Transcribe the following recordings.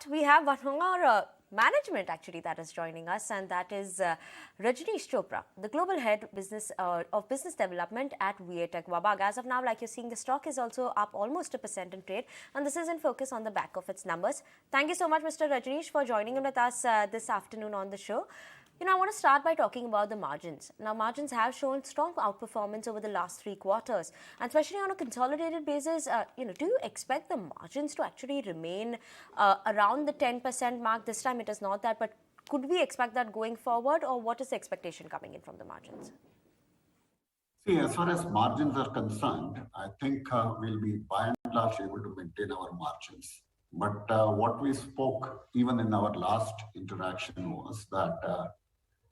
But we have one more management actually that is joining us, and that is Rajneesh Chopra, the global head of business development at Va Tech Wabag. As of now, like you're seeing, the stock is also up almost 1% in trade, and this is in focus on the back of its numbers. Thank you so much, Mr. Rajneesh, for joining in with us this afternoon on the show. I want to start by talking about the margins. Now, margins have shown strong outperformance over the last 3 quarters, and especially on a consolidated basis. Do you expect the margins to actually remain around the 10% mark? This time it is not that, but could we expect that going forward, or what is the expectation coming in from the margins? See, as far as margins are concerned, I think we'll be by and large able to maintain our margins. But what we spoke even in our last interaction was that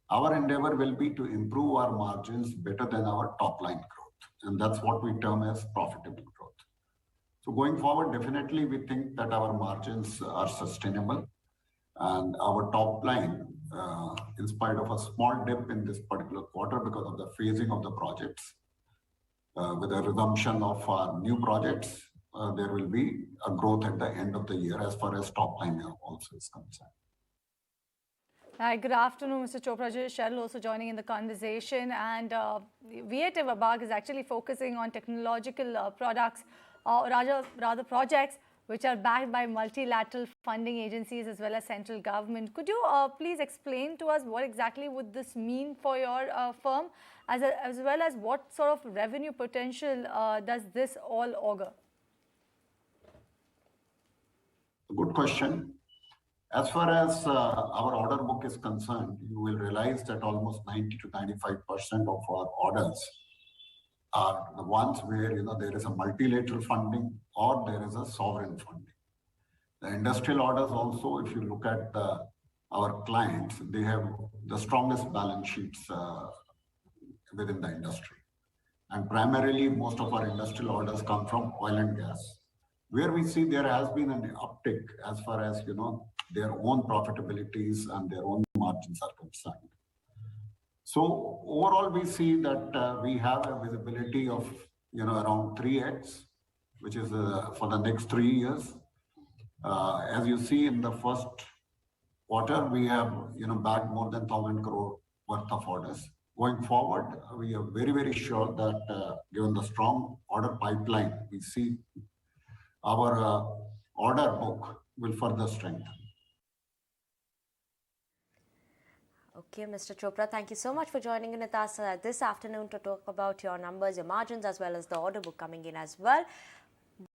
our endeavor will be to improve our margins better than our top line growth. And that's what we term as profitable growth. So going forward, definitely we think that our margins are sustainable and our top line, in spite of a small dip in this particular quarter because of the phasing of the projects, with the resumption of our new projects, there will be a growth at the end of the year as far as top line also is concerned. Hi, good afternoon, Mr. Chopra. Cheryl also joining in the conversation. And Va Tech Wabag is actually focusing on technological products, or rather projects, which are backed by multilateral funding agencies as well as central government. Could you please explain to us what exactly would this mean for your firm, as well as what sort of revenue potential does this all augur? Good question. As far as our order book is concerned, you will realize that almost 90 to 95% of our orders are the ones where there is a multilateral funding or there is a sovereign funding. The industrial orders also, if you look at our clients, they have the strongest balance sheets within the industry. And primarily, most of our industrial orders come from oil and gas, where we see there has been an uptick as far as their own profitabilities and their own margins are concerned. So overall, we see that we have a visibility of around 3x, which is for the next 3 years. As you see in the first quarter, we have bagged more than 1,000 crore worth of orders. Going forward, we are very, very sure that given the strong order pipeline, we see our order book will further strengthen. Okay, Mr. Chopra, thank you so much for joining in with us this afternoon to talk about your numbers, your margins, as well as the order book coming in as well.